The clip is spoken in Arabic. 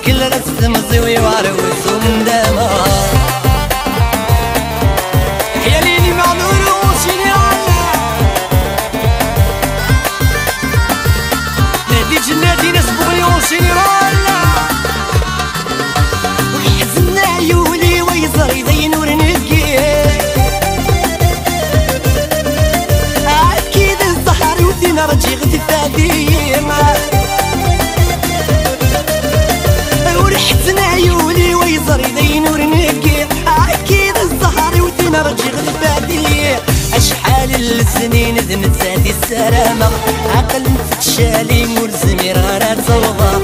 كل رسم زوي وعروس ومن داما يا ليلي معذور وشيني نادي جناتي ناس بغلي وشيني ويحزن عيوني ويزر يزين ورنكي أكيد الزهر ودينا رجي غدي فاديما ورحزن عيوني ويزر يزين ورنكي أكيد الزهر ودينا رجي غدي فادي أشحال السنين ذنساتي السلامة عقل نتشالي ملزمي غير تصوضا